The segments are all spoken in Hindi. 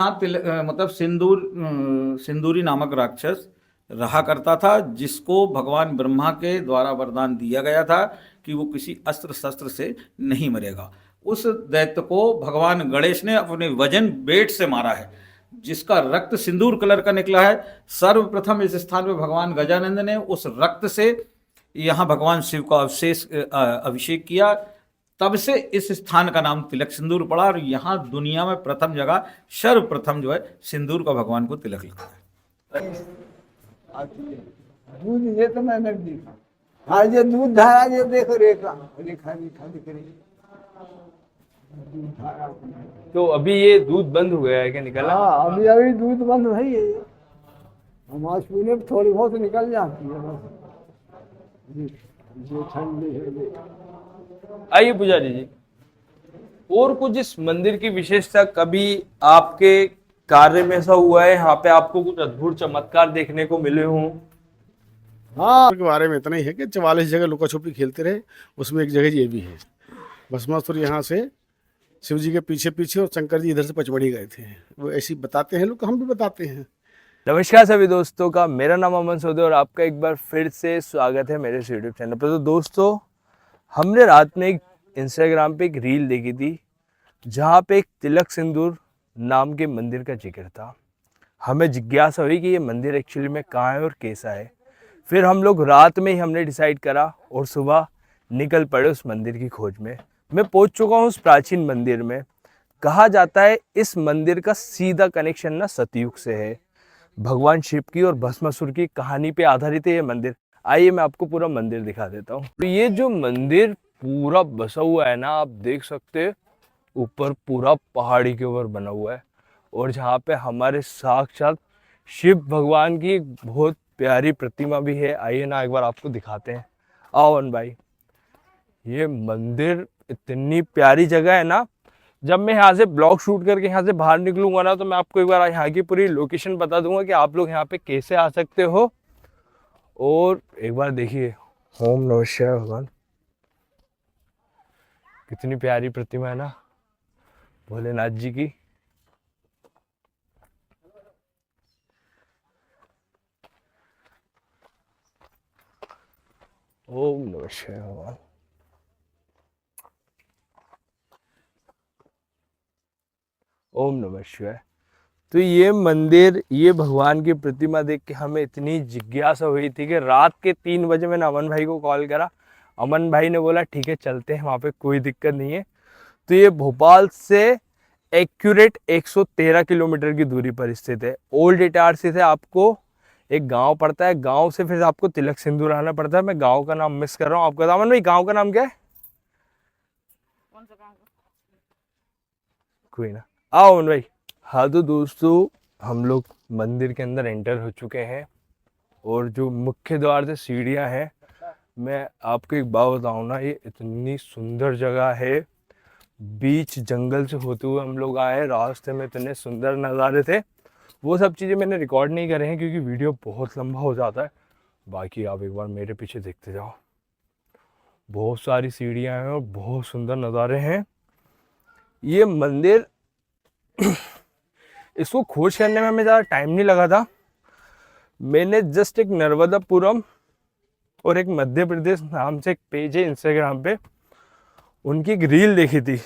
मतलब सिंदूरी नामक राक्षस रहा करता था, जिसको भगवान ब्रह्मा के द्वारा वरदान दिया गया था कि वो किसी अस्त्र शस्त्र से नहीं मरेगा। उस दैत्य को भगवान गणेश ने अपने वजन बेट से मारा है, जिसका रक्त सिंदूर कलर का निकला है। सर्वप्रथम इस स्थान पे भगवान गजानंद ने उस रक्त से यहाँ भगवान शिव का अभिषेक किया। तब से इस स्थान का नाम तिलक सिंदूर पड़ा, और यहाँ दुनिया में प्रथम जगह सर्वप्रथम जो है सिंदूर का भगवान को तिलक लगा है। दूध ये तो मैंने देखा। हाँ, ये दूध धारा, ये देखो रेखा रेखा रेखा दिख रही है। तो अभी ये दूध बंद हो गया है क्या निकला? हाँ, अभी अभी दूध बंद नहीं है। हमारे पीने में थोड़ी बहुत निकल जाती है बस। ये ठंडी है। आइए पुजारी जी, और कुछ इस मंदिर की विशेषता, कभी आपके कार्य में ऐसा हुआ है यहाँ पे आपको कुछ अद्भुत चमत्कार देखने को मिले हों? हाँ, के बारे में इतना ही है कि 44 जगह लुका छुपी खेलते रहे, उसमें एक जगह ये भी है। भस्मासुर यहाँ से शिव जी के पीछे पीछे और शंकर जी इधर से पचमढ़ी गए थे। वो ऐसी बताते हैं लोग, हम भी बताते हैं। नमस्कार सभी दोस्तों का, मेरा नाम अमन सोदे और आपका एक बार फिर से स्वागत है मेरे यूट्यूब चैनल पर। तो दोस्तों, हमने रात में एक इंस्टाग्राम पे एक रील देखी थी जहाँ पे एक तिलक सिंदूर नाम के मंदिर का जिक्र था। हमें जिज्ञासा हुई कि ये मंदिर एक्चुअली में कहाँ है और कैसा है। फिर हम लोग रात में ही हमने डिसाइड करा और सुबह निकल पड़े उस मंदिर की खोज में। मैं पहुँच चुका हूँ उस प्राचीन मंदिर में। कहा जाता है इस मंदिर का सीधा कनेक्शन ना सतयुग से है। भगवान शिव की और भस्मासुर की कहानी पे आधारित है ये मंदिर। आइए मैं आपको पूरा मंदिर दिखा देता हूँ। तो ये जो मंदिर पूरा बसा हुआ है ना, आप देख सकते हैं, ऊपर पूरा पहाड़ी के ऊपर बना हुआ है। और जहाँ पे हमारे साक्षात शिव भगवान की एक बहुत प्यारी प्रतिमा भी है। आइए ना एक बार आपको दिखाते हैं। आओ अन भाई, ये मंदिर इतनी प्यारी जगह है ना, जब मैं यहाँ से ब्लॉग शूट करके यहाँ से बाहर निकलूंगा ना, तो मैं आपको एक बार यहाँ की पूरी लोकेशन बता दूंगा कि आप लोग यहाँ पे कैसे आ सकते हो। और एक बार देखिए, ओम नमः शिवाय भगवान, कितनी प्यारी प्रतिमा है ना भोलेनाथ जी की। ओम नमः शिवाय भगवान। ओम नमः शिवाय। तो ये मंदिर, ये भगवान की प्रतिमा देख के हमें इतनी जिज्ञासा हुई थी कि रात के 3 बजे मैंने अमन भाई को कॉल करा। अमन भाई ने बोला ठीक है चलते हैं, वहाँ पे कोई दिक्कत नहीं है। तो ये भोपाल से एक्यूरेट 113 किलोमीटर की दूरी पर स्थित है। ओल्ड इटारसी से आपको एक गांव पड़ता है, गांव से फिर आपको तिलक सिंदूर आना पड़ता है। मैं गांव का नाम मिस कर रहा हूँ आपका। अमन भाई, गांव का नाम क्या है? कौन सा गाँव? कोई ना, आओ अमन भाई। हाँ तो दोस्तों, हम लोग मंदिर के अंदर एंटर हो चुके हैं और जो मुख्य द्वार से सीढ़ियाँ हैं, मैं आपको एक बात बताऊँ ना, ये इतनी सुंदर जगह है। बीच जंगल से होते हुए हम लोग आए, रास्ते में इतने सुंदर नज़ारे थे। वो सब चीज़ें मैंने रिकॉर्ड नहीं करे हैं क्योंकि वीडियो बहुत लंबा हो जाता है। बाकी आप एक बार मेरे पीछे देखते जाओ, बहुत सारी सीढ़ियाँ हैं और बहुत सुंदर नज़ारे हैं। ये मंदिर इसको खोज करने में हमें ज़्यादा टाइम नहीं लगा था। मैंने जस्ट एक नर्मदापुरम और एक मध्य प्रदेश नाम से एक पेज है इंस्टाग्राम पे, उनकी एक रील देखी थी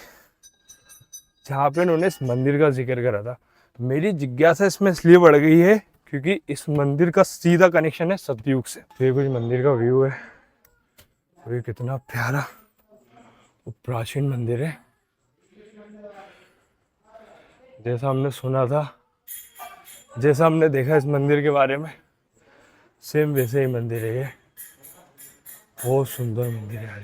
जहाँ पे उन्होंने इस मंदिर का जिक्र करा था। मेरी जिज्ञासा इसमें इसलिए बढ़ गई है क्योंकि इस मंदिर का सीधा कनेक्शन है सतयुग से। ये कुछ मंदिर का व्यू है, ये कितना प्यारा और प्राचीन मंदिर है। जैसा हमने सुना था, जैसा हमने देखा इस मंदिर के बारे में, सेम वैसे ही मंदिर है ये। बहुत सुंदर मंदिर है यार।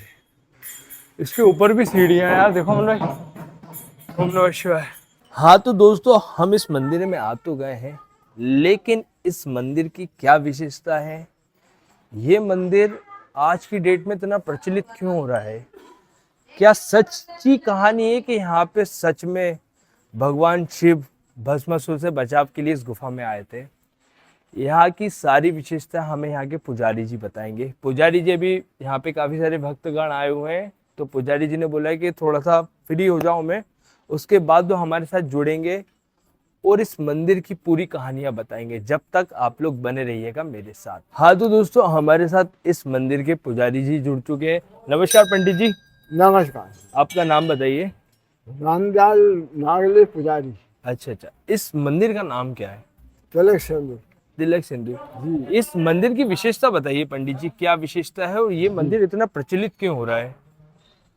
इसके ऊपर भी सीढ़ियाँ हैं यार, देखो हमने। ओम नमः शिवाय। हाँ तो दोस्तों, हम इस मंदिर में आ तो गए हैं, लेकिन इस मंदिर की क्या विशेषता है, ये मंदिर आज की डेट में इतना प्रचलित क्यों हो रहा है, क्या सच्ची कहानी है कि यहाँ पे सच में भगवान शिव भस्मासुर से बचाव के लिए इस गुफा में आए थे। यहाँ की सारी विशेषता हमें यहाँ के पुजारी जी बताएंगे। पुजारी जी, अभी यहाँ पे काफ़ी सारे भक्तगण आए हुए हैं, तो पुजारी जी ने बोला है कि थोड़ा सा फ्री हो जाओ मैं, उसके बाद वो हमारे साथ जुड़ेंगे और इस मंदिर की पूरी कहानियां बताएंगे। जब तक आप लोग बने रहिएगा मेरे साथ। हाँ तो दोस्तों, हमारे साथ इस मंदिर के पुजारी जी जुड़ चुके हैं। नमस्कार पंडित जी, नमस्कार। आपका नाम बताइए। रामदयाल नागले पुजारी, अच्छा अच्छा, इस मंदिर का नाम क्या है? तिलक सिंधु। तिलक सिंधु जी। इस मंदिर की विशेषता बताइए पंडित जी, क्या विशेषता है और ये मंदिर इतना प्रचलित क्यों हो रहा है?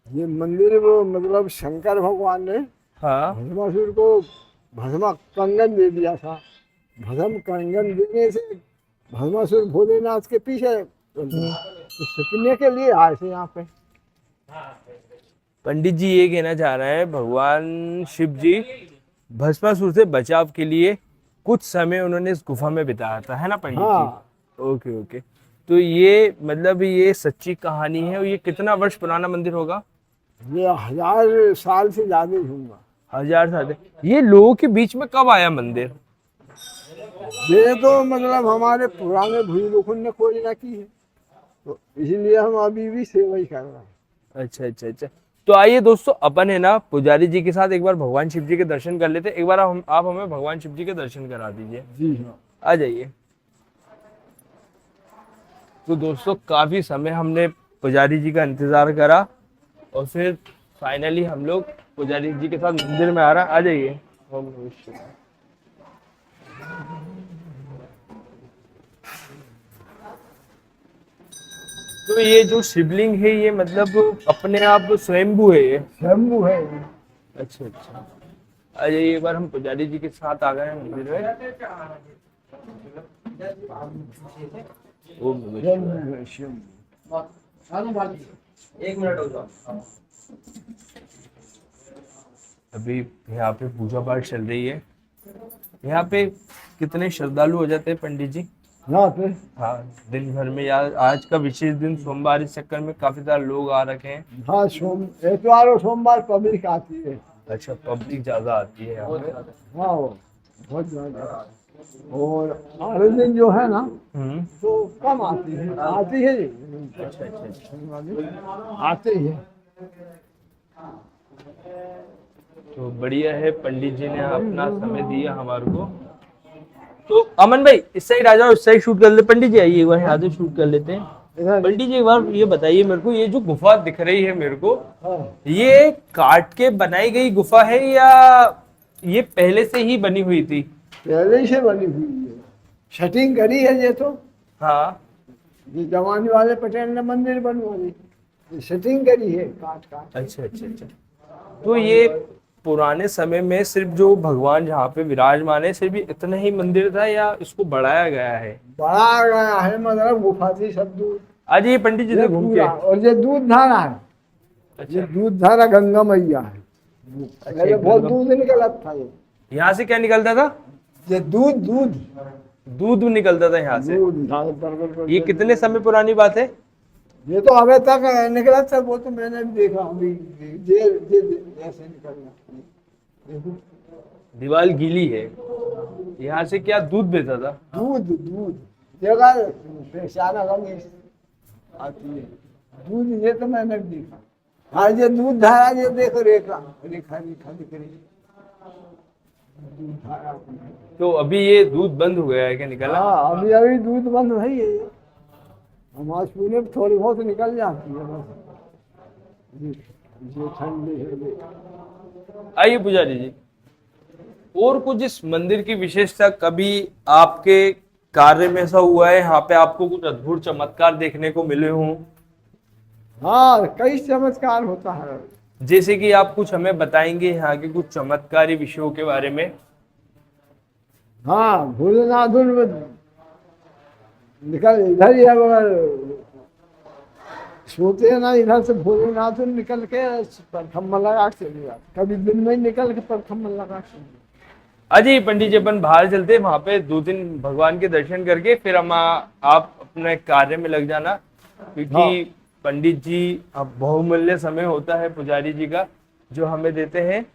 ये मंदिर वो मतलब शंकर भगवान ने हाँ भस्मासुर को भस्मा कंगन दे दिया था। भस्म कंगन देने से भस्मासुर भोलेनाथ के पीछे तो छिपने के लिए आए थे यहाँ पे। पंडित जी ये कहना चाह रहे हैं, भगवान शिव जी भस्मासुर से बचाव के लिए कुछ समय उन्होंने इस गुफा में बिताया था, है ना पंडित हाँ। जी? Okay okay. तो ये मतलब ये सच्ची कहानी है। और ये कितना वर्ष पुराना मंदिर होगा? ये 1000 साल से ज्यादा होगा। 1000 साल। ये लोगों के बीच में कब आया मंदिर? ये तो मतलब हमारे पुराने बुजुर्गों ने खोज ना की है, तो इसलिए हम अभी भी सेवा ही कर रहे हैं। अच्छा अच्छा अच्छा। तो आइए दोस्तों, अपन है ना पुजारी जी के साथ एक बार भगवान शिव जी के दर्शन कर लेते हैं। एक बार आप हमें भगवान शिव जी के दर्शन करा दीजिए। जी हाँ। आ जाइए। तो दोस्तों, काफी समय हमने पुजारी जी का इंतजार करा और फिर फाइनली हम लोग पुजारी जी के साथ मंदिर में आ रहा। आ जाइए। ओम नमः शिवाय। तो ये जो शिवलिंग है ये मतलब अपने आप स्वयंभू है ये? शंभू है। अच्छा अच्छा। आ जाइए, एक बार हम पुजारी जी के साथ आ गए हैं मंदिर में। ओम नमः शिवाय। शंभू है, शंभू। अभी यहाँ पे पूजा पाठ चल रही है। यहाँ पे कितने श्रद्धालु हो जाते हैं पंडित जी? यहाँ पे हाँ, दिन भर में, यार आज का विशेष दिन सोमवार, इस चक्कर में काफी सारे लोग आ रखे हैं। हाँ इतवार और सोमवार पब्लिक आती है। अच्छा, पब्लिक ज्यादा आती है यहाँ पे। हाँ वो बहुत ज्यादा। और हर दिन जो है ना तो कम आती है, आती है। अच्छा अच्छा अच्छा। आते ही है। तो बढ़िया है, पंडित जी ने अपना समय दिया हमारे को। तो अमन भाई इस साइड आ जाओ, इस साइड शूट कर ले। पंडित जी आइए, एक बार यहाँ से शूट कर लेते हैं। इधर पंडित जी एक बार ये बताइए मेरे को, ये जो गुफा दिख रही है मेरे को, हाँ। ये काट के बनाई गई गुफा है या ये पहले से ही बनी हुई थी? पहले ही से बनी हुई है, शटिंग करी है ये तो। हाँ। ये जवानी वाले पटेल ने मंदिर बनवाई, ये शटिंग करी है काट काट। अच्छा अच्छा अच्छा। तो ये पुराने समय में सिर्फ जो भगवान जहाँ पे विराजमान है सिर्फ इतना ही मंदिर था या इसको बढ़ाया गया है? बड़ा गया है, मतलब गुफा थी सब दूध। आज ये पंडित जी ये से घूम के। पूरा, और ये दूध धारा है। अच्छा। ये दूध धारा गंगा मैया है। पहले ये बहुत गंगा- दूध निकला था ये। यहाँ से क्या निकलता था? ये दूध दूध दूध निकलता था यहाँ से। दूध धारा पर ये कितने समय पुरानी बात है? ये तो अबे तक निकला था, वो तो मैंने भी देखा अभी। ये ऐसे निकलना देखो, दीवार गीली है। यहाँ से क्या दूध बेचा था? दूध दूध जगह पेशाना गंगे आती है दूध। ये तो मैंने भी देखा। हाँ ये दूध धारा, ये देखो रेखा रेखा रेखा दिख रही है दूध धारा। तो अभी ये दूध बंद हो गया है क्या निकला? हाँ अभी अभी दूध बंद है ये। हमारे पीने में थोड़ी बहुत निकल जाती है बस। ये ठंडी है। आइए पुजारी जी, और कुछ इस मंदिर की विशेषता, कभी आपके कार्य में ऐसा हुआ है यहाँ पे आपको कुछ अद्भुत चमत्कार देखने को मिले हों? हाँ कई चमत्कार होता है। जैसे कि आप कुछ हमें बताएंगे यहाँ के कुछ चमत्कारी विषयों के बारे में? हाँ भोलेनाथ निकल इधर ही, अगर सोते हैं ना इधर से भोलेनाथ निकल के परखम्मा लगा के चले जाते, कभी दिन में ही निकल के परखम्मा लगा के। अजय पंडित जी, अपन बाहर चलते हैं, वहां पे 2-3 भगवान के दर्शन करके फिर हम आप अपने कार्य में लग जाना, क्योंकि हाँ। पंडित जी अब बहुमूल्य समय होता है पुजारी जी का जो हमें देते हैं।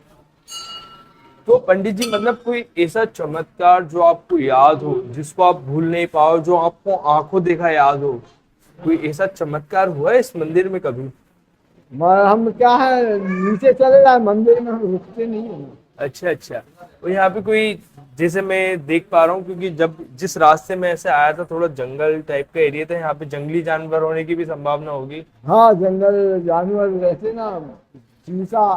तो पंडित जी मतलब कोई ऐसा चमत्कार जो आपको याद हो, जिसको आप भूल नहीं पाओ, जो आपको आंखों देखा याद हो, कोई ऐसा चमत्कार हुआ है इस मंदिर में कभी? हम क्या है नीचे चले जाए मंदिर में, हम रुकते नहीं है। अच्छा अच्छा। और यहाँ पे कोई जैसे मैं देख पा रहा हूँ, क्योंकि जब जिस रास्ते में ऐसे आया था थोड़ा जंगल टाइप का एरिया था, यहाँ पे जंगली जानवर होने की भी संभावना होगी। हाँ, जंगल जानवर रहते ना, चीता,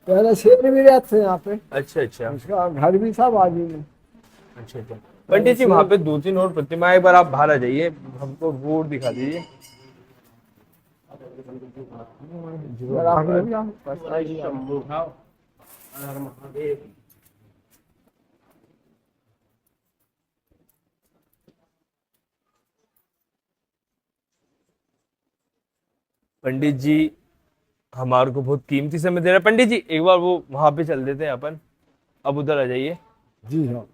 पहले शेर भी रहते यहाँ पे, अच्छा अच्छा उसका घर भी था बाजू में। अच्छा अच्छा। पंडित जी वहाँ पे 2-3 और प्रतिमाएं, एक बार आप बाहर आ जाइए, हमको वो दिखा दीजिए। जरा आगे हो जाओ, पता ही नहीं। पंडित जी हमारे को बहुत कीमती समय दे रहे हैं। पंडित जी एक बार वो वहां पे चल देते हैं अपन, अब उधर आ जाइए। जी हाँ।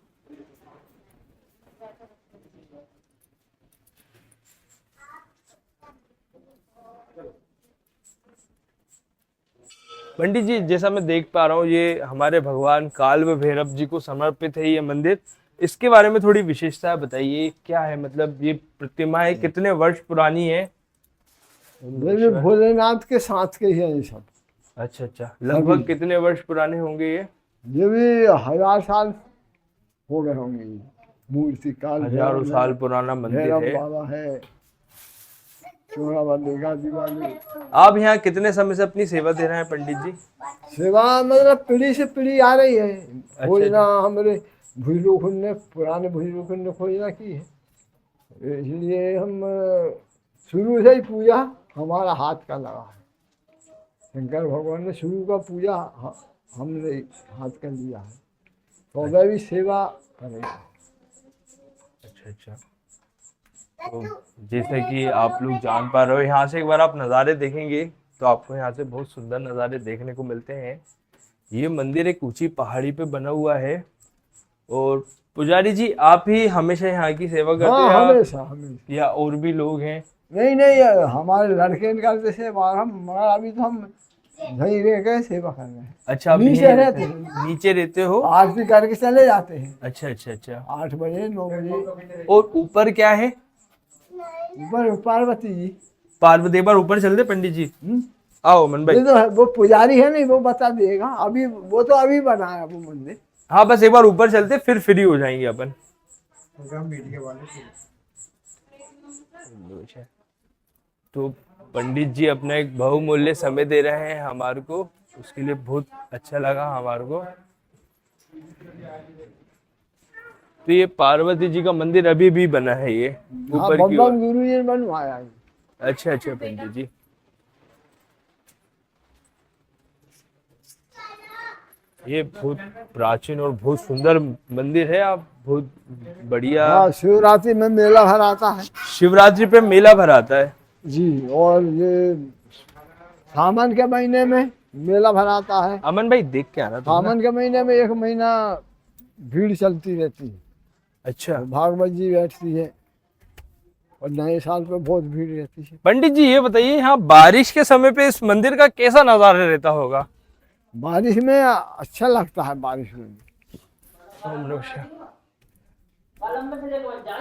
पंडित जी जैसा मैं देख पा रहा हूँ, ये हमारे भगवान काल भैरव जी को समर्पित है ये मंदिर। इसके बारे में थोड़ी विशेषता बताइए, क्या है मतलब ये प्रतिमाएं कितने वर्ष पुरानी है? ये भी भोलेनाथ के साथ के ही हैं ये सब। अच्छा अच्छा, लगभग कितने वर्ष पुराने होंगे ये भी 1000 साल हो गए होंगे। ये मूर्ति काल हजारों साल पुराना मंदिर भैरव है। बाबा है, चोराबालिका दिवाली। आप यहाँ कितने समय से अपनी सेवा दे रहे हैं पंडित जी? सेवा मतलब पीढ़ी से पीढ़ी आ रही है। अच्छा। खोजना हमारे भुजलोखुन ने, पुराने भुजलोखुन ने खोजना की है, इसलिए हम शुरू से ही पूजा हमारा हाथ का लगा है। शंकर भगवान ने शुरू का पूजा हमने हाथ का लिया है, तो वह भी सेवा करेंगे। अच्छा अच्छा। तो जैसे कि आप लोग जान पा रहे हो, यहाँ से एक बार आप नज़ारे देखेंगे तो आपको यहाँ से बहुत सुंदर नज़ारे देखने को मिलते हैं। ये मंदिर एक ऊंची पहाड़ी पे बना हुआ है। और पुजारी जी आप ही हमेशा यहाँ की सेवा करते हाँ, हैं हमेशा हमेशा। या और भी लोग हैं? नहीं नहीं, हमारे लड़के निकालते सेवा, हम मगर अभी तो हम यहीं रह गए सेवा कर रहे हैं। अच्छा, आप नीचे यहीं रहते हैं, नीचे रहते हो? आरती करके चले जाते हैं अच्छा अच्छा अच्छा। 8 बजे 9 बजे। और ऊपर क्या है? ऊपर पार्वती जी। पार्वती, एक बार ऊपर चलते पंडित जी। आओ मन भाई। ये तो वो पुजारी है नहीं, वो बता देगा। अभी वो तो अभी बनाया वो मंदिर। हाँ बस एक बार ऊपर चलते, फिर फ्री हो जाएंगे अपन। तो पंडित जी अपना एक बहुमूल्य समय दे रहे हैं हमारे को, उसके लिए बहुत अच्छा लगा हमारे को। तो ये पार्वती जी का मंदिर अभी भी बना है ये हाँ, ऊपर की ओर? गुरु जी ने बनवाया है। अच्छा अच्छा पंडित जी। ये बहुत प्राचीन और बहुत सुंदर मंदिर है। आप बहुत बढ़िया। हाँ, शिवरात्रि में मेला भर आता है शिवरात्रि पे मेला भर आता है जी, और ये सावन के महीने में मेला भर आता है। अमन भाई देख के आना तुम ना। सावन के महीने में 1 महीना भीड़ चलती रहती है। अच्छा भागवत जी बैठती है और नए साल पे बहुत भीड़ रहती है। पंडित जी ये बताइए, यहाँ बारिश के समय पे इस मंदिर का कैसा नजारा रहता होगा? बारिश में अच्छा लगता है, बारिश में।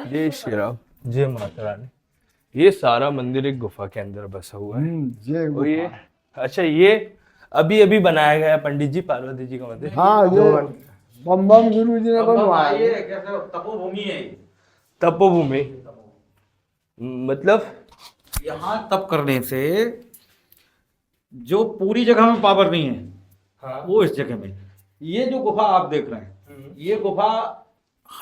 जय श्री राम, जय माता रानी। ये सारा मंदिर एक गुफा के अंदर बसा हुआ है। ये और ये अच्छा, ये अभी अभी बनाया गया है पंडित जी पार्वती जी का मंदिर। हाँ, ये बम बम गुरु जी ने बनवाया है। ये कैसे तपोभूमि है ये। तपोभूमि मतलब? यहाँ तप करने से जो पूरी जगह में पावर नहीं है, हाँ। वो इस जगह में। ये जो गुफा आप देख रहे हैं, ये गुफा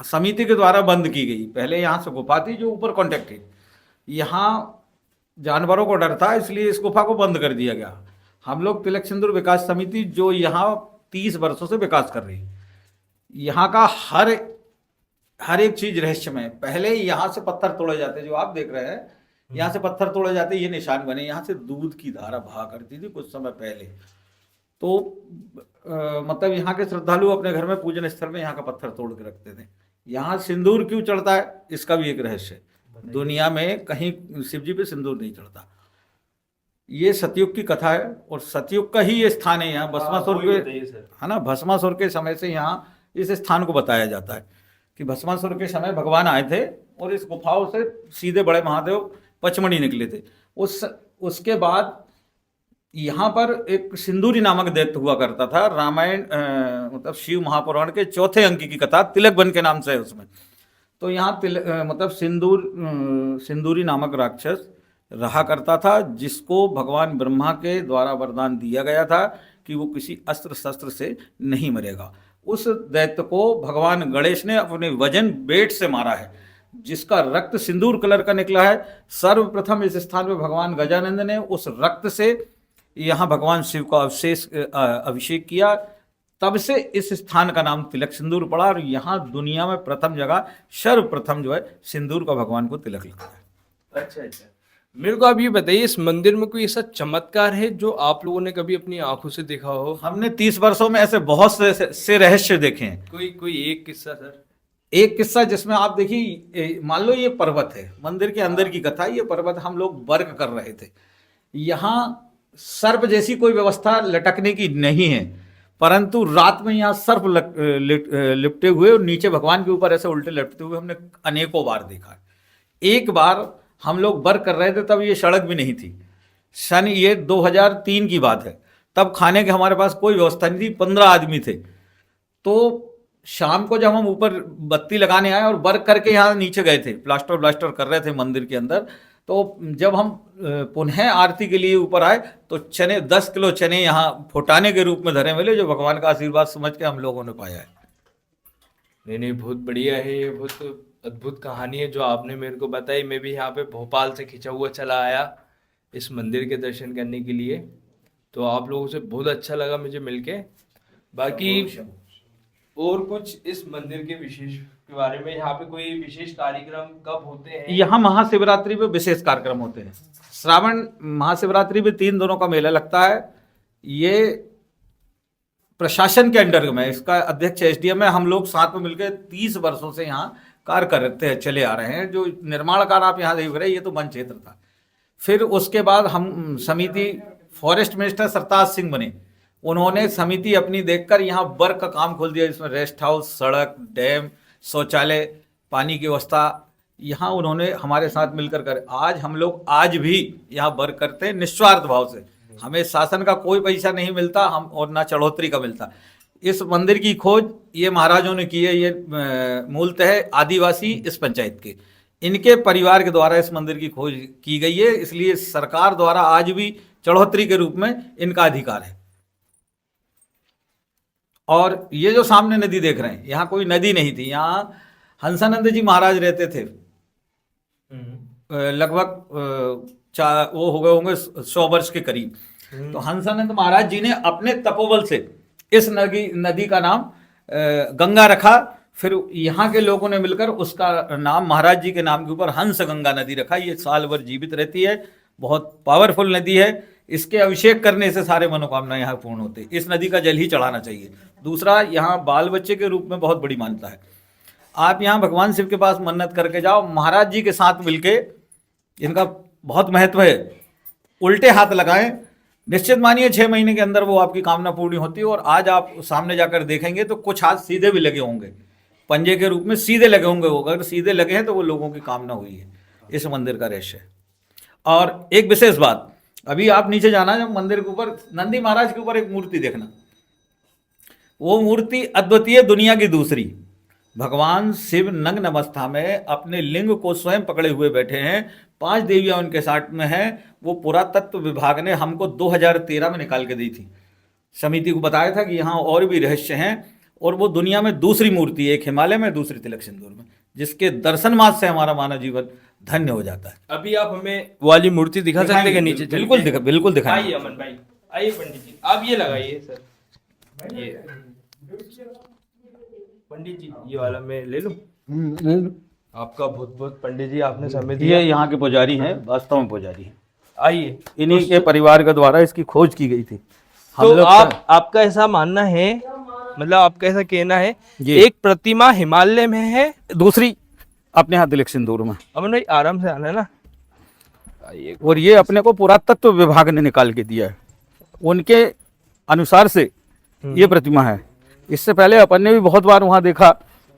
समिति के द्वारा बंद की गई। पहले यहाँ से गुफा थी जो ऊपर कॉन्टेक्ट थी। यहाँ जानवरों को डर था, इसलिए इस गुफा को बंद कर दिया गया। हम लोग तिलक सिंदूर विकास समिति जो यहाँ 30 वर्षों से विकास कर रही है, यहाँ का हर एक चीज रहस्यमय। पहले यहाँ से पत्थर तोड़े जाते, जो आप देख रहे हैं, यहाँ से पत्थर तोड़े जाते, ये निशान बने। यहाँ से दूध की धारा बहा करती थी कुछ समय पहले। तो मतलब यहाँ के श्रद्धालु अपने घर में पूजन स्थल में यहाँ का पत्थर तोड़ के रखते थे। यहाँ सिंदूर क्यों चढ़ता है, इसका भी एक रहस्य है। दुनिया में कहीं शिव जी पे सिंदूर नहीं चढ़ता। ये सतयुग की कथा है, और सतयुग का ही ये स्थान है। यहाँ भस्मासुर के, है ना, भस्मासुर के समय से यहाँ इस स्थान को बताया जाता है कि भस्मासुर के समय भगवान आए थे और इस गुफाओं से सीधे बड़े महादेव पचमढ़ी निकले थे। उसके बाद यहाँ पर एक सिंदूरी नामक दैत्य हुआ करता था। रामायण मतलब शिव महापुराण के चौथे अंक की कथा तिलक वन के नाम से है उसमें। तो यहाँ मतलब सिंदूरी नामक राक्षस रहा करता था, जिसको भगवान ब्रह्मा के द्वारा वरदान दिया गया था कि वो किसी अस्त्र शस्त्र से नहीं मरेगा। उस दैत्य को भगवान गणेश ने अपने वजन बेट से मारा है, जिसका रक्त सिंदूर कलर का निकला है। सर्वप्रथम इस स्थान पे भगवान गजानंद ने उस रक्त से यहाँ भगवान शिव का अभिषेक किया। तब से इस स्थान का नाम तिलक सिंदूर पड़ा, और यहाँ दुनिया में प्रथम जगह सर्वप्रथम जो है सिंदूर का भगवान को तिलक लगा है। अच्छा अच्छा, मेरे को आप ये बताइए, इस मंदिर में कोई ऐसा चमत्कार है जो आप लोगों ने कभी अपनी आंखों से देखा हो? हमने 30 वर्षों में ऐसे बहुत से रहस्य देखे हैं। कोई एक किस्सा सर? एक किस्सा जिसमें आप देखिए, मान लो ये पर्वत है, मंदिर के अंदर की कथा। ये पर्वत हम लोग वर्क कर रहे थे, यहाँ सर्प जैसी कोई व्यवस्था लटकने की नहीं है, परंतु रात में यहाँ सर्प लिपटे हुए और नीचे भगवान के ऊपर ऐसे उल्टे लटकते हुए हमने अनेकों बार देखा। एक बार हम लोग वर्क कर रहे थे, तब ये सड़क भी नहीं थी। सन ये 2003 की बात है। तब खाने के हमारे पास कोई व्यवस्था नहीं थी, 15 आदमी थे। तो शाम को जब हम ऊपर बत्ती लगाने आए और वर्क करके यहाँ नीचे गए थे, प्लास्टर कर रहे थे मंदिर के अंदर, तो जब हम पुनः आरती के लिए ऊपर आए तो चने 10 किलो चने यहाँ फुटाने के रूप में धरे मिले, जो भगवान का आशीर्वाद समझ के हम लोगों ने पाया है। नहीं, बहुत बढ़िया है, ये बहुत अद्भुत कहानी है जो आपने मेरे को बताई। मैं भी यहाँ पे भोपाल से खिंचा हुआ चला आया इस मंदिर के दर्शन करने के लिए, तो आप लोगों से बहुत अच्छा लगा मुझे मिलके। बाकी और कुछ इस मंदिर के विशेष के बारे में, यहाँ पे कोई विशेष कार्यक्रम कब होते हैं? यहाँ महाशिवरात्रि पे विशेष कार्यक्रम होते हैं। श्रावण महाशिवरात्रि में 3 दिनों का मेला लगता है। ये प्रशासन के अंडर में, इसका अध्यक्ष एसडीएम है। हम लोग साथ में मिलकर 30 वर्षों से यहाँ कार्य करते चले आ रहे हैं। जो निर्माण कार्य आप यहाँ देख रहे हैं, ये तो वन क्षेत्र था। फिर उसके बाद हम समिति, फॉरेस्ट मिनिस्टर सरताज सिंह बने, उन्होंने समिति अपनी देखकर यहाँ वर्क का काम खोल दिया, जिसमें रेस्ट हाउस, सड़क, डैम, शौचालय, पानी की व्यवस्था यहाँ उन्होंने हमारे साथ मिलकर कर। आज हम लोग आज भी यहाँ वर्क करते हैं निस्वार्थ भाव से। हमें शासन का कोई पैसा नहीं मिलता, हम और ना चढ़ोतरी का मिलता। इस मंदिर की खोज ये महाराजों ने की है। ये मूलतः आदिवासी इस पंचायत के, इनके परिवार के द्वारा इस मंदिर की खोज की गई है, इसलिए सरकार द्वारा आज भी चढ़ोतरी के रूप में इनका अधिकार है। और ये जो सामने नदी देख रहे हैं, यहाँ कोई नदी नहीं थी, यहाँ हंसानंद जी महाराज रहते थे। लगभग वो हो गए होंगे 100 वर्ष के करीब। तो हंसानंद महाराज जी ने अपने तपोबल से इस नदी का नाम गंगा रखा। फिर यहाँ के लोगों ने मिलकर उसका नाम महाराज जी के नाम के ऊपर हंस गंगा नदी रखा। ये साल भर जीवित रहती है, बहुत पावरफुल नदी है। इसके अभिषेक करने से सारे मनोकामना यहाँ पूर्ण होते हैं। इस नदी का जल ही चढ़ाना चाहिए। दूसरा, यहाँ बाल बच्चे के रूप में बहुत बड़ी मान्यता है। आप यहाँ भगवान शिव के पास मन्नत करके जाओ, महाराज जी के साथ मिलके, इनका बहुत महत्व है। उल्टे हाथ लगाएं, निश्चित मानिए 6 महीने के अंदर वो आपकी कामना पूरी होती है। और आज आप सामने जाकर देखेंगे तो कुछ हाथ सीधे भी लगे होंगे, पंजे के रूप में सीधे लगे होंगे। वो अगर सीधे लगे हैं तो वो लोगों की कामना हुई है। इस मंदिर का रहस्य है। और एक विशेष बात, अभी आप नीचे जाना, जब मंदिर के ऊपर नंदी महाराज के ऊपर एक मूर्ति देखना, वो मूर्ति अद्वितीय, दुनिया की दूसरी। भगवान शिव नग्न अवस्था में अपने लिंग को स्वयं पकड़े हुए बैठे हैं। 5 देवियां उनके साथ में हैं। वो पुरातत्व विभाग ने हमको 2013 में निकाल के दी थी। समिति को बताया था कि यहाँ और भी रहस्य हैं, और वो दुनिया में दूसरी मूर्ति है, एक हिमालय में, दूसरी तिलक सिंदूर में, जिसके दर्शन मात्र से हमारा मानव जीवन धन्य हो जाता है। अभी आप हमें वाली मूर्ति दिखा सकते हैं नीचे? बिल्कुल दिखाएं। आइए अमन भाई, आइए पंडित जी, आप ये लगाइए सर। ये पंडित जी, ये वाला मैं ले लूं? आपका बहुत बहुत पंडित जी, आपने समय दिया। ये यहाँ के पुजारी हैं, वास्तव में पुजारी हैं। आइए, इन्हीं के परिवार के द्वारा इसकी खोज की गई थी। तो आपका ऐसा मानना है, मतलब आपका ऐसा कहना है, एक प्रतिमा हिमालय में है, दूसरी अपने यहाँ तिलक सिंदूर में। अमन भाई आराम से आना ना। और ये अपने को पुरातत्व विभाग ने निकाल के दिया है, उनके अनुसार से ये प्रतिमा है। इससे पहले अपन ने भी बहुत बार वहाँ देखा,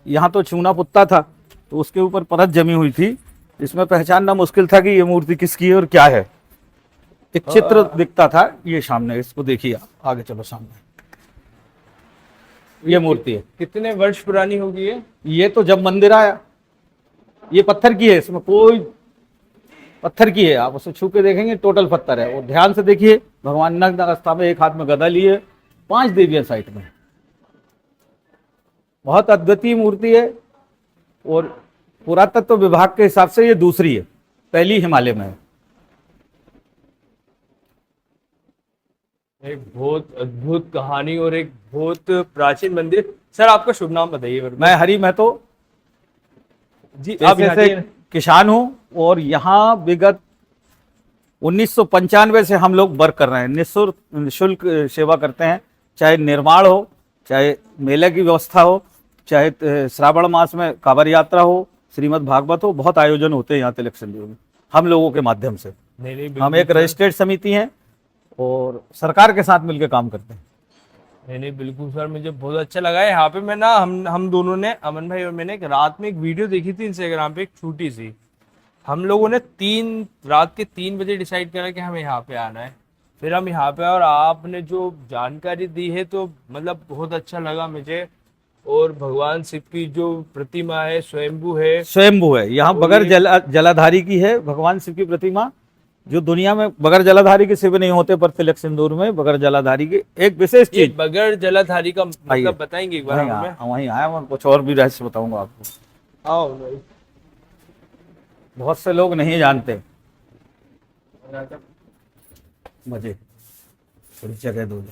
यहाँ तो चूना पुत्ता था, तो उसके ऊपर परत जमी हुई थी, इसमें पहचानना मुश्किल था कि ये मूर्ति किसकी है और क्या है। एक चित्र दिखता था ये सामने, इसको देखिए आप, आगे चलो सामने, ये मूर्ति है। कितने वर्ष पुरानी होगी ये? ये तो जब मंदिर आया, ये पत्थर की है, इसमें कोई पत्थर की है, आप उसे छू के देखेंगे टोटल पत्थर है। और ध्यान से देखिए, भगवान नग्न अवस्था में एक हाथ में गदा लिए, 5 देवियां साइड में, बहुत अद्वितीय मूर्ति है। और पुरातत्व विभाग के हिसाब से ये दूसरी है, पहली हिमालय में है। एक बहुत अद्भुत कहानी और एक बहुत प्राचीन मंदिर। सर आपका शुभ नाम बताइए मेरे को। मैं हरि महतो जी, आप पेशे यहाँ से के- किसान हूँ, और यहाँ विगत 1995 से हम लोग वर्क कर रहे हैं, निःशुल्क सेवा करते हैं, चाहे निर्माण हो, चाहे मेले की व्यवस्था हो, चाहे श्रावण मास में कांवड़ यात्रा हो, श्रीमद् भागवत हो, बहुत आयोजन होते हैं यहाँ तिलक सिंदूर में हम लोगों के माध्यम से। नहीं नहीं, हम एक रजिस्टर्ड समिति हैं और सरकार के साथ मिलकर काम करते हैं। नहीं नहीं बिल्कुल सर, मुझे बहुत अच्छा लगा है। यहाँ पे मैं ना हम दोनों ने, अमन भाई और मैंने, एक रात में एक वीडियो देखी थी इंस्टाग्राम पे, एक छोटी सी। हम लोगों ने रात के 3 बजे डिसाइड करा कि हमें यहाँ पे आना है। फिर हम यहाँ पे, और आपने जो जानकारी दी है तो मतलब बहुत अच्छा लगा मुझे। और भगवान शिव की जो प्रतिमा है, स्वयंभू है। स्वयंभू है, यहाँ बगैर जलाधारी की है भगवान शिव की प्रतिमा, जो दुनिया में बगैर जलाधारी के शिव नहीं होते, पर तिलक सिंदूर में बगैर जलाधारी की एक विशेष ये चीज। बगैर जलाधारी का आइए। मतलब बताएंगे एक बार हमें? वहीं आया, मैं कुछ और भी रहस्य बताऊंगा आपको, आओ भाई। बहुत से लोग नहीं जानते। मुझे थोड़ी जगह दो।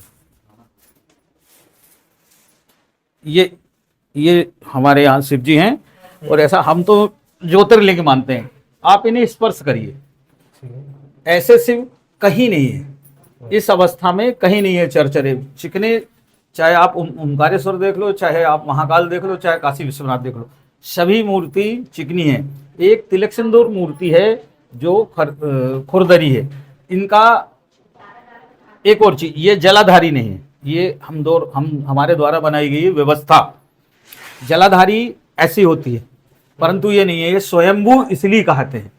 ये हमारे यहाँ शिव जी हैं, और ऐसा हम तो ज्योतिर्लिंग मानते हैं। आप इन्हें स्पर्श करिए, ऐसे शिव कहीं नहीं है, इस अवस्था में कहीं नहीं है चरचरे चिकने। चाहे आप ओंकारेश्वर देख लो, चाहे आप महाकाल देख लो, चाहे काशी विश्वनाथ देख लो, सभी मूर्ति चिकनी है। एक तिलक सिंदूर मूर्ति है जो खुरदरी है। इनका एक और चीज, ये जलाधारी नहीं है, ये हमारे द्वारा बनाई गई व्यवस्था। जलाधारी ऐसी होती है, परंतु ये नहीं है, ये स्वयंभू इसलिए कहते हैं।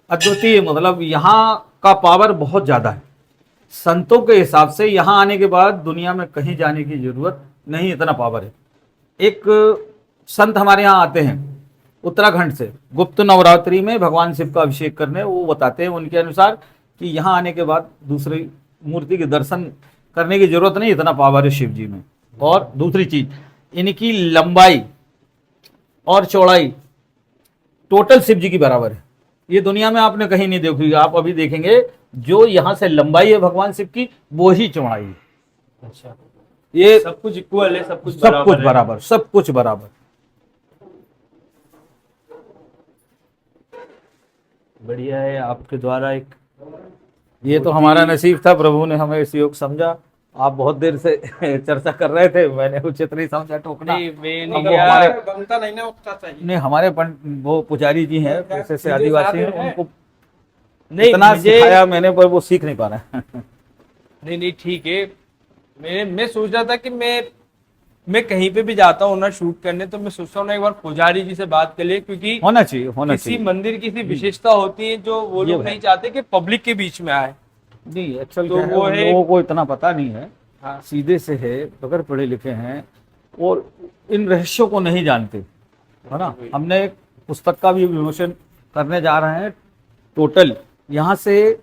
अद्वितीय मतलब यहाँ का पावर बहुत ज्यादा है। संतों के हिसाब से यहाँ आने के बाद दुनिया में कहीं जाने की जरूरत नहीं, इतना पावर है। एक संत हमारे यहाँ आते हैं उत्तराखंड से, गुप्त नवरात्रि में भगवान शिव का अभिषेक करने। वो बताते हैं उनके अनुसार कि यहाँ आने के बाद दूसरी मूर्ति के दर्शन करने की जरूरत नहीं, इतना पावर है शिव जी में। और दूसरी चीज, इनकी लंबाई और चौड़ाई टोटल शिव जी की बराबर है। ये दुनिया में आपने कहीं नहीं देखी। आप अभी देखेंगे जो यहाँ से लंबाई है भगवान शिव की, वो ही चौड़ाई है। अच्छा, ये सब कुछ इक्वल है, सब कुछ सब कुछ है। बराबर, सब कुछ बराबर। बढ़िया है आपके द्वारा एक। ये तो हमारा नसीब था, प्रभु ने हमें इस योग समझा। आप बहुत देर से चर्चा कर रहे थे, मैंने उचित नहीं समझा टोकना। नहीं, मैंने अब वो क्या- हमारे बनता नहीं ना, उतना चाहिए। नहीं, हमारे वो पुजारी जी हैं, पैसे से आदिवासी हैं, उनको नहीं इतना मुझे सिखाया मैंने, पर वो सीख नहीं पा रहे हैं। नहीं नहीं ठीक है। मैं सोच रहा था कि मैं कहीं पे भी जाता हूँ ना शूट करने, तो मैं सोचता हूँ ना एक बार पुजारी जी से बात कर ले, क्योंकि होना चाहिए, होना किसी चाहिए। मंदिर की सी विशेषता होती है जो वो ये लोग है। नहीं चाहते कि पब्लिक के बीच में आए। नहीं, एक्चुअल तो क्या है, वो उन है- लोगों को इतना पता नहीं है, हाँ। सीधे से है, बगैर पढ़े लिखे हैं और इन रहस्यों को नहीं जानते, है ना। हमने एक पुस्तक का भी विमोचन करने जा रहे हैं। टोटल यहाँ से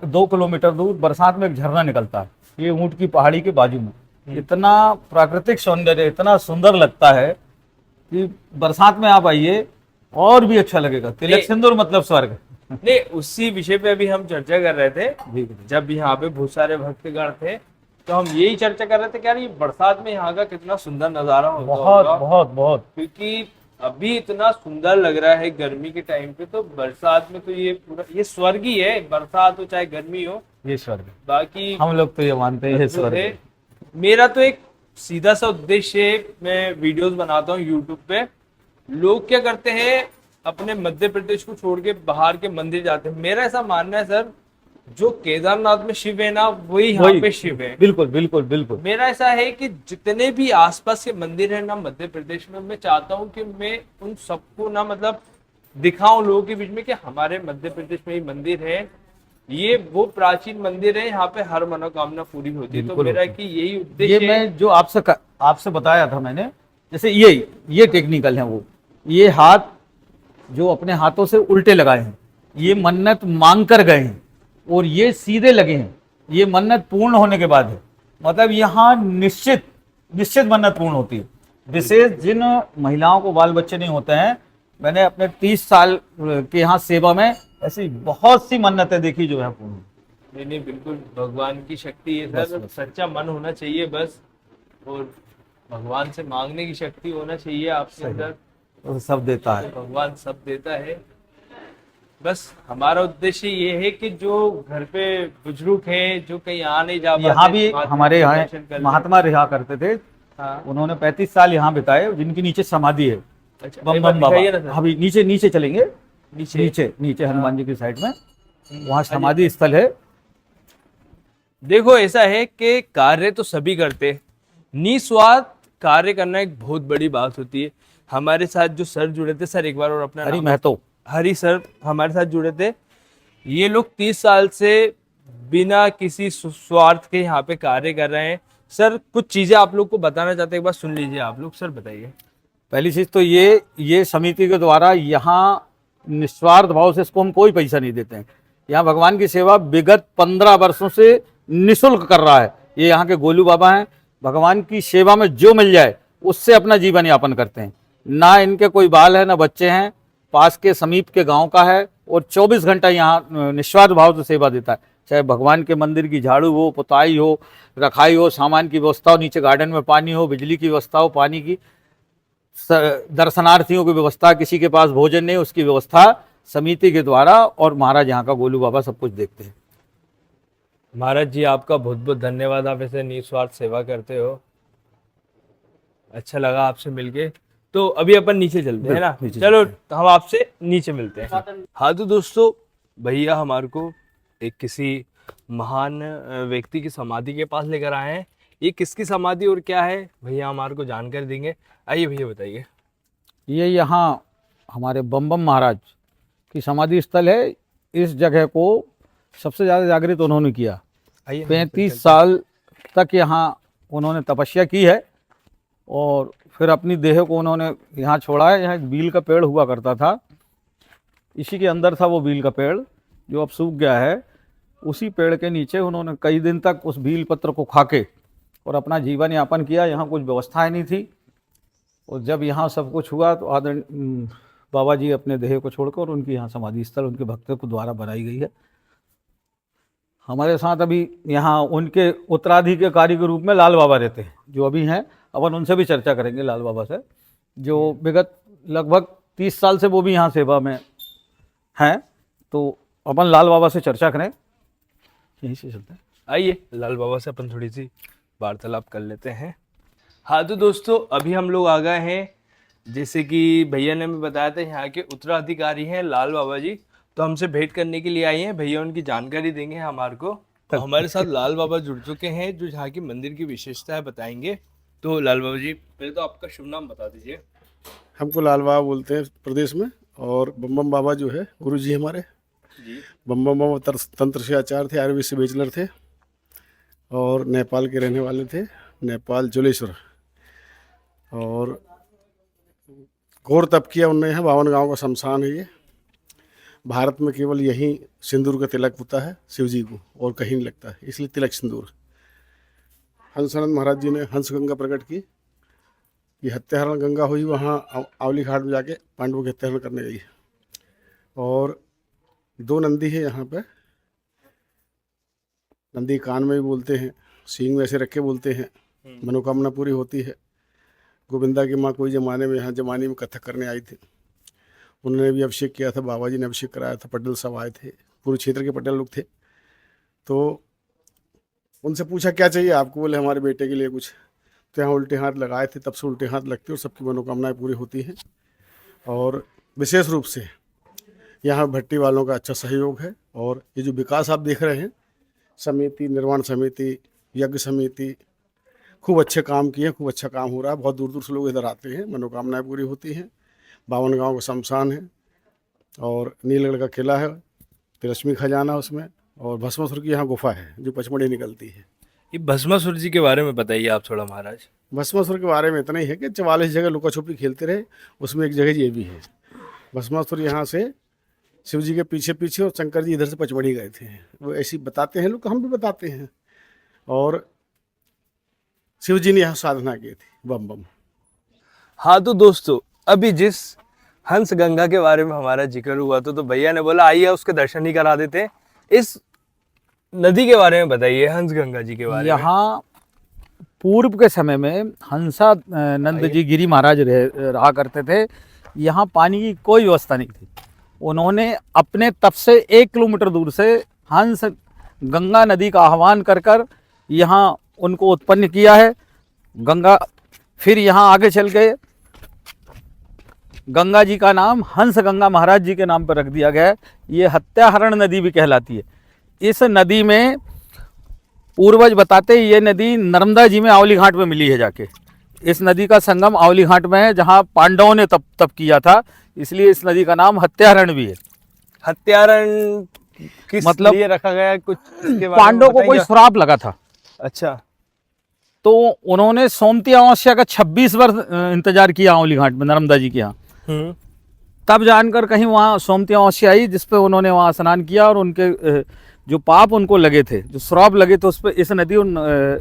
2 किलोमीटर दूर बरसात में एक झरना निकलता है, ये ऊंट की पहाड़ी के बाजू में। इतना प्राकृतिक सौंदर्य, इतना सुंदर लगता है कि बरसात में आप आइए और भी अच्छा लगेगा। तिलक सिंदूर मतलब स्वर्ग। नहीं, उसी विषय पे अभी हम चर्चा कर रहे थे। जी, जब यहाँ पे बहुत सारे भक्तगण थे, तो हम यही चर्चा कर रहे थे कि यार ये बरसात में यहाँ का कितना सुंदर नजारा होता बहुत होगा। बहुत बहुत। क्योंकि अभी इतना सुंदर लग रहा है गर्मी के टाइम पे, तो बरसात में तो ये पूरा ये स्वर्ग ही है। बरसात हो चाहे गर्मी हो, ये स्वर्ग, बाकी हम लोग तो ये मानते हैं, ये अद्भुत स्वर्ग है। है। मेरा तो एक सीधा सा उद्देश्य है, मैं वीडियोस बनाता हूँ यूट्यूब पे। लोग क्या करते हैं, अपने मध्य प्रदेश को छोड़ के बाहर के मंदिर जाते हैं। मेरा ऐसा मानना है सर, जो केदारनाथ में शिव है ना, वही यहाँ पे शिव है। बिल्कुल बिल्कुल बिल्कुल। मेरा ऐसा है कि जितने भी आसपास के मंदिर है ना मध्य प्रदेश में, मैं चाहता हूँ कि मैं उन सबको ना मतलब दिखाऊं लोगों के बीच में कि हमारे मध्य प्रदेश में ही मंदिर है। ये वो प्राचीन मंदिर है, यहाँ पे हर मनोकामना पूरी होती है। तो बिल्कुल मेरा होती कि यही ये उद्देश्य है। मैं जो आपसे बताया था मैंने, जैसे ये टेक्निकल है, वो ये हाथ जो अपने हाथों से उल्टे लगाए हैं, ये मन्नत मांग कर गए हैं, और ये सीधे लगे हैं, ये मन्नत पूर्ण होने के बाद है। मतलब यहाँ निश्चित निश्चित मन्नत पूर्ण होती है। विशेष जिन महिलाओं को बाल बच्चे नहीं होते हैं, मैंने अपने 30 साल के यहाँ सेवा में ऐसी बहुत सी मन्नतें देखी जो है पूर्ण। नहीं नहीं, बिल्कुल भगवान की शक्ति है बस, सर। बस। सच्चा मन होना चाहिए बस, और भगवान से मांगने की शक्ति होना चाहिए आपके सही। अंदर। वो सब देता है। तो भगवान सब देता है। बस हमारा उद्देश्य ये है कि जो घर पे बुजुर्ग हैं, जो कहीं आ नहीं जा पाते, यहाँ भी महात्मा हमारे के यहाँ दर्शन कर लें। महात्मा रहा करते थे, हाँ, उन्होंने 35 साल यहाँ बिताए, जिनकी नीचे समाधि है। अच्छा, बम एक बार बम बाबा। दिखाइए ना सर। अभी नीचे नीचे चलेंगे, नीचे नीचे नीचे हनुमान जी की साइड में, वहाँ हाँ समाधि स्थल है। देखो ऐसा है कि कार्य तो सभी करते हैं, निस्वार्थ कार्य करना एक बहुत बड़ी बात होती है। हमारे साथ जो सर जुड़े थे, सर एक बार और अपना हरि नाम। महतो। हरी सर हमारे साथ जुड़े थे। ये लोग 30 साल से बिना किसी स्वार्थ के यहाँ पे कार्य कर रहे हैं। सर कुछ चीजें आप लोग को बताना चाहते हैं, एक बार सुन लीजिए आप लोग। सर बताइए। पहली चीज तो ये समिति के द्वारा यहाँ निस्वार्थ भाव से, इसको हम कोई पैसा नहीं देते हैं। यहाँ भगवान की सेवा विगत 15 वर्षों से निःशुल्क कर रहा है। ये यहाँ के गोलू बाबा हैं, भगवान की सेवा में जो मिल जाए उससे अपना जीवन यापन करते हैं। ना इनके कोई बाल है, ना बच्चे हैं, पास के समीप के गांव का है, और 24 घंटा यहाँ निस्वार्थ भाव से सेवा देता है। चाहे भगवान के मंदिर की झाड़ू हो, पुताई हो, रखाई हो, सामान की व्यवस्था हो, नीचे गार्डन में पानी हो, बिजली की व्यवस्था हो, पानी की, दर्शनार्थियों की व्यवस्था, किसी के पास भोजन नहीं उसकी व्यवस्था समिति के द्वारा, और महाराज यहाँ का गोलू बाबा सब कुछ देखते हैं। महाराज जी आपका बहुत बहुत धन्यवाद, आप ऐसे निस्वार्थ सेवा करते हो। अच्छा लगा आपसे मिलके। तो अभी अपन नीचे चलते हैं ना, नीचे चलो चलते तो हम आपसे नीचे मिलते हैं। हाँ तो दोस्तों, भैया हमारे को एक किसी महान व्यक्ति की समाधि के पास लेकर आए हैं। ये किसकी समाधि और क्या है भैया हमारे को जानकारी देंगे। आइए भैया बताइए। ये यहाँ हमारे बम बम महाराज की समाधि स्थल है। इस जगह को सबसे ज़्यादा जागृत उन्होंने किया। आइए 35 साल तक यहाँ उन्होंने तपस्या की है, और फिर अपनी देह को उन्होंने यहाँ छोड़ा है। यहाँ एक बील का पेड़ हुआ करता था, इसी के अंदर था वो बील का पेड़ जो अब सूख गया है। उसी पेड़ के नीचे उन्होंने कई दिन तक उस बील पत्र को खाके और अपना जीवन यापन किया। यहाँ कुछ व्यवस्थाएं नहीं थी, और जब यहाँ सब कुछ हुआ तो बाबा जी अपने देह को छोड़कर उनकी यहाँ समाधि स्थल उनके भक्तों को द्वारा बनाई गई है। हमारे साथ अभी यहाँ उनके उत्तराधिकारी के रूप में लाल बाबा रहते हैं, जो अभी हैं। अपन उनसे भी चर्चा करेंगे, लाल बाबा से, जो विगत लगभग 30 साल से वो भी यहाँ सेवा में हैं। तो अपन लाल बाबा से चर्चा करें, यहीं से चलते हैं। आइए लाल बाबा से अपन थोड़ी सी वार्तालाप कर लेते हैं। हाँ तो दोस्तों, अभी हम लोग आ गए हैं, जैसे कि भैया ने हमें बताया था, यहाँ के उत्तराधिकारी हैं लाल बाबा जी। तो हमसे भेंट करने के लिए आए हैं। भैया उनकी जानकारी देंगे हमारे को। तो हमारे साथ लाल बाबा जुड़ चुके हैं, जो यहाँ की मंदिर की विशेषताएं बताएंगे। तो लाल बाबा जी, पहले तो आपका शुभ नाम बता दीजिए। हमको लाल बाबा बोलते हैं प्रदेश में, और बम बम बाबा जो है गुरु जी हमारे। जी बम बम बाबा तंत्र से आचार्य थे, आयुर्वेद से बैचलर थे, और नेपाल के रहने वाले थे, नेपाल जलेश्वर। और घोर तप किया उनने। यहाँ 52 गाँव का शमशान है ये। भारत में केवल यहीं सिंदूर का तिलक होता है शिव जी को, और कहीं नहीं लगता है, इसलिए तिलक सिंदूर। हंसानंद महाराज जी ने हंस गंगा प्रकट की। ये हत्याहरण गंगा हुई वहाँ आवली घाट में जाके पांडवों की हत्याहरण करने गई। और 2 नंदी है यहाँ पे। नंदी कान में भी बोलते हैं, सींग में ऐसे रख के बोलते हैं, मनोकामना पूरी होती है। गोविंदा की माँ कोई ज़माने में यहाँ जमाने में कथक करने आई थी, उन्होंने भी अभिषेक किया था, बाबा जी ने अभिषेक कराया था। पटेल सब आए थे, पूरे क्षेत्र के पटेल लोग थे। तो उनसे पूछा क्या चाहिए आपको, बोले हमारे बेटे के लिए कुछ। तो यहाँ उल्टे हाथ लगाए थे, तब से उल्टे हाथ लगते और सबकी मनोकामनाएं पूरी होती हैं। और विशेष रूप से यहाँ भट्टी वालों का अच्छा सहयोग है। और ये जो विकास आप देख रहे हैं, समिति, निर्माण समिति, यज्ञ समिति, खूब अच्छे काम किए, खूब अच्छा काम हो रहा है। बहुत दूर दूर से लोग इधर आते हैं, मनोकामनाएं पूरी होती हैं। 52 गाँव का शमशान है, और नीलगढ़ का किला है, तिलस्मी खजाना उसमें, और भस्मासुर की यहाँ गुफा है जो पचमढ़ी निकलती है। ये भस्मासुर जी के बारे में बताइए आप थोड़ा महाराज। भस्मासुर के बारे में इतना ही है कि 44 जगह लुका छुपी खेलते रहे, उसमें एक जगह ये भी है। भस्मासुर यहाँ से शिव जी के पीछे पीछे और शंकर जी इधर से पचमढ़ी गए थे, वो ऐसी बताते हैं लोग, हम भी बताते हैं। और शिव जी ने यहाँ साधना की थी, बम बम। हाँ तो दोस्तों, अभी जिस हंस गंगा के बारे में हमारा जिक्र हुआ तो भैया ने बोला आइए उसके दर्शन ही करा देते हैं। इस नदी के बारे में बताइए, हंस गंगा जी के बारे में। यहाँ पूर्व के समय में हंसा नंद जी गिरी महाराज रहा करते थे। यहाँ पानी की कोई व्यवस्था नहीं थी। उन्होंने अपने तप से 1 किलोमीटर दूर से हंस गंगा नदी का आह्वान कर कर यहाँ उनको उत्पन्न किया है। गंगा फिर यहाँ आगे चल गए, गंगा जी का नाम हंस गंगा महाराज जी के नाम पर रख दिया गया है। ये हत्याहरण नदी भी कहलाती है। इस नदी में पूर्वज बताते ये नदी नर्मदा जी में आवली घाट में मिली है जाके। इस नदी का संगम आवली घाट में है जहाँ पांडवों ने तप किया था, इसलिए इस नदी का नाम हत्याहरण भी है। हत्यारण किस मतलब लिए रखा गया है, कुछ इसके बारे में पांडवों को कोई बताइए? श्राप लगा था, अच्छा, तो उन्होंने सोमती अमावस्या का 26 वर्ष इंतजार किया आवली घाट में नर्मदा जी के यहाँ। तब जानकर कहीं वहाँ सोमती अमावस्या आई जिस पे उन्होंने वहाँ स्नान किया और उनके जो पाप उनको लगे थे, जो श्राप लगे थे, उस पर इस नदी और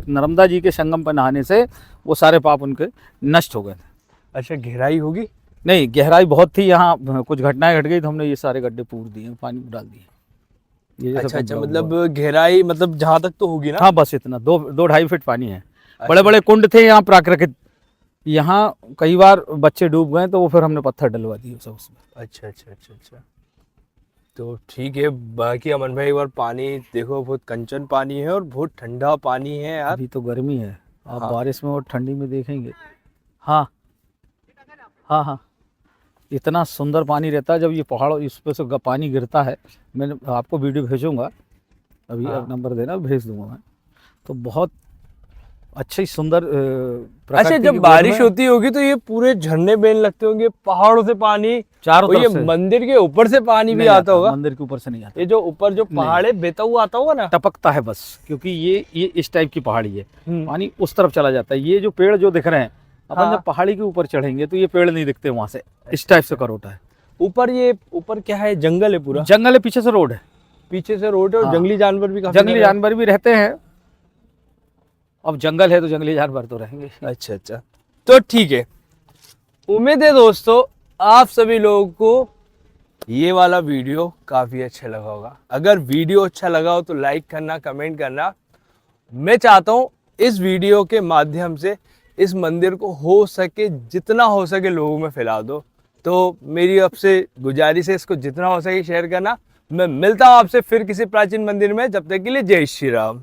नर्मदा जी के संगम पर नहाने से वो सारे पाप उनके नष्ट हो गए थे। अच्छा, गहराई होगी? नहीं, गहराई बहुत थी। यहाँ कुछ घटनाएं घट गई तो हमने ये सारे गड्ढे पूर दिए, पानी में डाल दिए। ये जैसे अच्छा अच्छा, हुआ। मतलब गहराई मतलब जहाँ तक तो होगी ना? हाँ बस इतना, 2-2.5 फीट पानी है। बड़े बड़े कुंड थे यहाँ प्राकृतिक। यहाँ कई बार बच्चे डूब गए तो वो फिर हमने पत्थर डलवा दिए सब उसमें। अच्छा अच्छा अच्छा अच्छा, तो ठीक है। बाकी अमन भाई, एक बार पानी देखो, बहुत कंचन पानी है और बहुत ठंडा पानी है यार। अभी तो गर्मी है, आप हाँ। बारिश में और ठंडी में देखेंगे। हाँ हाँ हाँ, इतना सुंदर पानी रहता है जब ये पहाड़ इस पे से पानी गिरता है। मैंने आपको वीडियो भेजूंगा, अभी हाँ। आप नंबर देना, भेज दूंगा मैं। तो बहुत अच्छी सुंदर अच्छा, प्रकृति जब की गोद बारिश में होती होगी तो ये पूरे झरने बहने लगते होंगे पहाड़ों से पानी, चारों और ये तरफ से मंदिर के ऊपर से पानी भी नहीं आता होगा? मंदिर के ऊपर से नहीं आता, ये जो ऊपर जो पहाड़ है बहता हुआ आता होगा ना? टपकता है बस, क्योंकि ये इस टाइप की पहाड़ी है। हम्म। पानी उस तरफ चला जाता है। ये जो पेड़ जो दिख रहे हैं, अपन हाँ। जब पहाड़ी के ऊपर चढ़ेंगे तो ये पेड़ नहीं दिखते वहां से। इस टाइप से करोटा है। ऊपर ये ऊपर क्या है, जंगल है पूरा? जंगल है, पीछे से रोड है। पीछे से रोड है और हाँ। जंगली जानवर भी काफी जंगली सारे हैं। जानवर भी रहते हैं। अब जंगल है तो जंगली जानवर तो रहेंगे। अच्छा अच्छा, तो ठीक है। उम्मीद है दोस्तों आप सभी लोगों को ये वाला वीडियो काफी अच्छा लगा होगा। अगर वीडियो अच्छा लगा हो तो लाइक करना, कमेंट करना। मैं चाहता हूँ इस वीडियो के माध्यम से इस मंदिर को हो सके, जितना हो सके लोगों में फैला दो। तो मेरी आपसे गुजारिश है, इसको जितना हो सके शेयर करना। मैं मिलता हूँ आपसे फिर किसी प्राचीन मंदिर में, जब तक के लिए जय श्री राम।